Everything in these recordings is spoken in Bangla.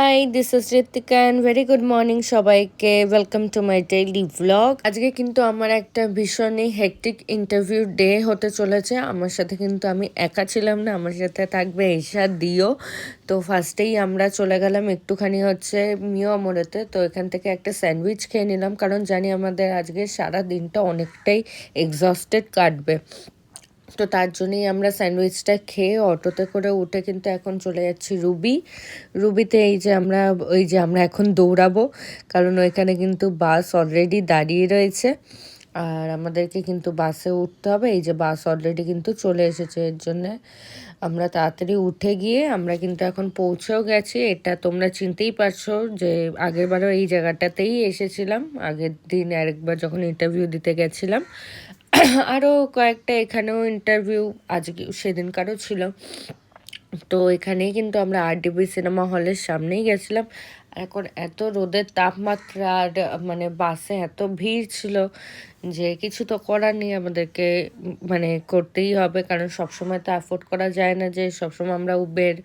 High, this is Ritika and very good morning সবাইকে। Welcome to my daily vlog. আজকে কিন্তু আমার একটা ভীষণই হেকটিক ইন্টারভিউ ডে হতে চলেছে। আমার সাথে কিন্তু আমি একা ছিলাম না, আমার সাথে থাকবে ঈশা দিও। তো ফার্স্টেই আমরা চলে গেলাম একটুখানি মিও আমরেতে। তো এখান থেকে একটা স্যান্ডউইচ খেয়ে নিলাম, কারণ জানি আমাদের আজকে সারা দিনটা অনেকটাই এক্সস্টেড কাটবে। তো তার জন্যই আমরা স্যান্ডউইচটা খেয়ে অটোতে করে উঠে কিন্তু এখন চলে যাচ্ছি রুবিতে। আমরা এখন দৌড়াবো, কারণ ওইখানে কিন্তু বাস অলরেডি দাঁড়িয়ে রয়েছে আর আমাদেরকে কিন্তু বাসে উঠতে হবে। এই যে বাস অলরেডি কিন্তু চলে এসেছে, এর জন্যে আমরা তাড়াতাড়ি উঠে গিয়ে আমরা কিন্তু এখন পৌঁছেও গেছি। এটা তোমরা চিনতেই পারছো যে আগেরবারও এই জায়গাটাতেই এসেছিলাম, আগের দিন আরেকবার যখন ইন্টারভিউ দিতে গেছিলাম। আরও কয়েকটা এখানেও ইন্টারভিউ আজকে সেদিনকারও ছিল। তো এখানেই কিন্তু আমরা RDB সিনেমা হলের সামনেই গেছিলাম। এখন এত রোদের তাপমাত্রা আর মানে বাসে এত ভিড় ছিল যে কিছু তো করার নেই, আমাদেরকে করতেই হবে, কারণ সবসময় তো অ্যাফোর্ড করা যায় না যে সবসময় আমরা উবের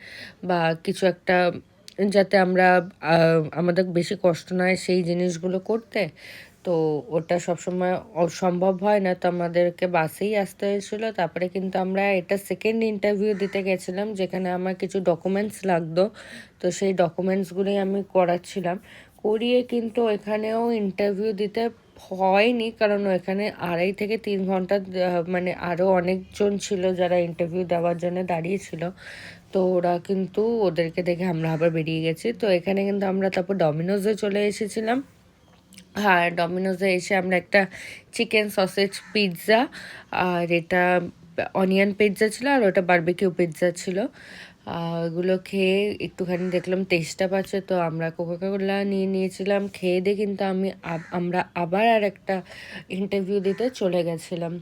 বা কিছু একটা, যাতে আমরা আমাদের বেশি কষ্ট না হয় সেই জিনিসগুলো করতে। তো ওটা সবসময় সম্ভব হয় না, তো আমাদেরকে বাসেই আসতে হয়েছিলো। তারপরে কিন্তু আমরা এটা সেকেন্ড ইন্টারভিউ দিতে গেছিলাম, যেখানে আমার কিছু ডকুমেন্টস লাগতো। তো সেই ডকুমেন্টসগুলোই আমি করাচ্ছিলাম, করিয়ে কিন্তু এখানেও ইন্টারভিউ দিতে হয়নি, কারণ এখানে 2.5 থেকে 3 ঘন্টা আরও অনেকজন ছিল যারা ইন্টারভিউ দেওয়ার জন্য দাঁড়িয়েছিল। তো ওরা কিন্তু ওদেরকে দেখে আমরা আবার বেরিয়ে গেছি। তো এখানে কিন্তু আমরা তারপর ডমিনোজে চলে এসেছিলাম। আর ডমিনোজে এসে আমরা একটা চিকেন সসেজ পিৎজা আর এটা অনিয়ন পিৎজা ছিল, আর ওটা বারবিকিউ পিৎজা ছিল। ওগুলো খেয়ে একটুখানি দেখলাম টেস্টটা পাচ্ছে, তো আমরা কোকাকোলা নিয়ে নিয়েছিলাম। খেয়ে দিয়ে কিন্তু আমরা আবার আর একটা ইন্টারভিউ দিতে চলে গেছিলাম।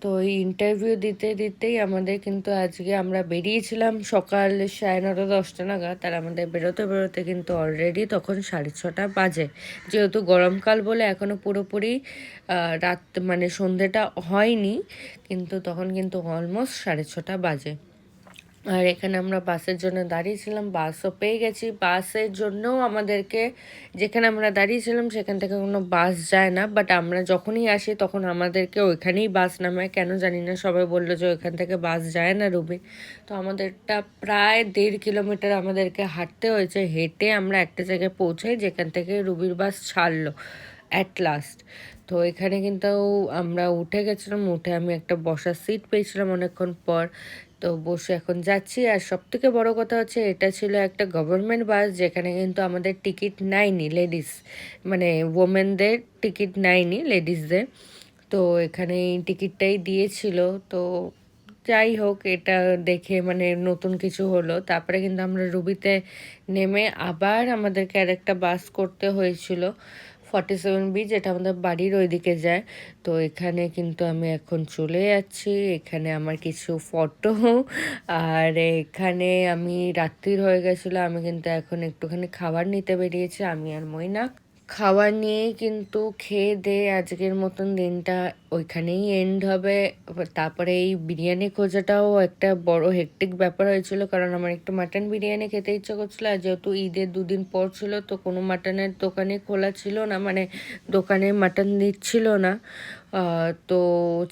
তো এই ইন্টারভিউ দিতে দিতেই আমাদের কিন্তু আজকে আমরা বেরিয়েছিলাম সকাল 9:30-10টা নাগাদ, আর আমাদের বেরোতে বেরোতে কিন্তু অলরেডি তখন 6:30 বাজে। যেহেতু গরমকাল বলে এখনও পুরোপুরি রাত সন্ধেটা হয়নি, কিন্তু তখন কিন্তু অলমোস্ট 6:30 বাজে। আর এখানে আমরা বাসের জন্য দাঁড়িয়েছিলাম, বাসও পেয়ে গেছি। বাসের জন্যও আমাদেরকে, যেখানে আমরা দাঁড়িয়েছিলাম সেখান থেকে কোনো বাস যায় না, বাট আমরা যখনই আসি তখন আমাদেরকে ওইখানেই বাস নামায়, কেন জানি না। সবাই বললো যে ওইখান থেকে বাস যায় না রুবি। তো আমাদেরটা প্রায় 1.5 কিলোমিটার আমাদেরকে হাঁটতে হয়েছে, হেঁটে আমরা একটা জায়গায় পৌঁছাই যেখান থেকে রুবির বাস ছাড়লো অ্যাট লাস্ট। তো এখানে কিন্তু আমরা উঠে গেছিলাম, উঠে আমি একটা বসার সিট পেয়েছিলাম অনেকক্ষণ পর। তো বসে এখন যাচ্ছি। আর সবথেকে বড় কথা হচ্ছে এটা ছিল একটা গভর্নমেন্ট বাস, যেখানে কিন্তু আমাদের টিকিট নেয়নি লেডিস, ওমেনদের টিকিট নেয়নি, লেডিসদের। তো এখানে এই টিকিটটাই দিয়েছিল। তো যাই হোক, এটা দেখে নতুন কিছু হলো। তারপরে কিন্তু আমরা রুবিতে নেমে আবার আমাদেরকে আরেকটা বাস করতে হয়েছিল 47B, যেটা আমাদের বাড়ির ওইদিকে যায়। তো এখানে কিন্তু আমি এখন চলে যাচ্ছি। এখানে আমার কিছু ফটো, আর এখানে আমি রাত্রির হয়ে গেছিলো, আমি কিন্তু এখন একটুখানি খাবার নিতে বেরিয়েছি, আমি আর মৈনাক। খাবার নিয়েই কিন্তু খেয়ে দিয়ে আজকের মতন দিনটা ওইখানেই এন্ড হবে। তারপরে এই বিরিয়ানি খোঁজাটাও একটা বড় হেক্টিক ব্যাপার হয়েছিল, কারণ আমার একটু মাটন বিরিয়ানি খেতে ইচ্ছে করছিলো। আর যেহেতু ঈদের 2 দিন পর ছিল, তো কোনো মাটনের দোকানে খোলা ছিল না, দোকানে মাটন দিচ্ছিল না। তো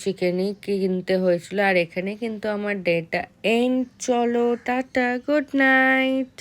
চিকেনই কিনতে হয়েছিল। আর এখানে কিন্তু আমার ডেটা এন্ড। চলো টাটা, গুড নাইট।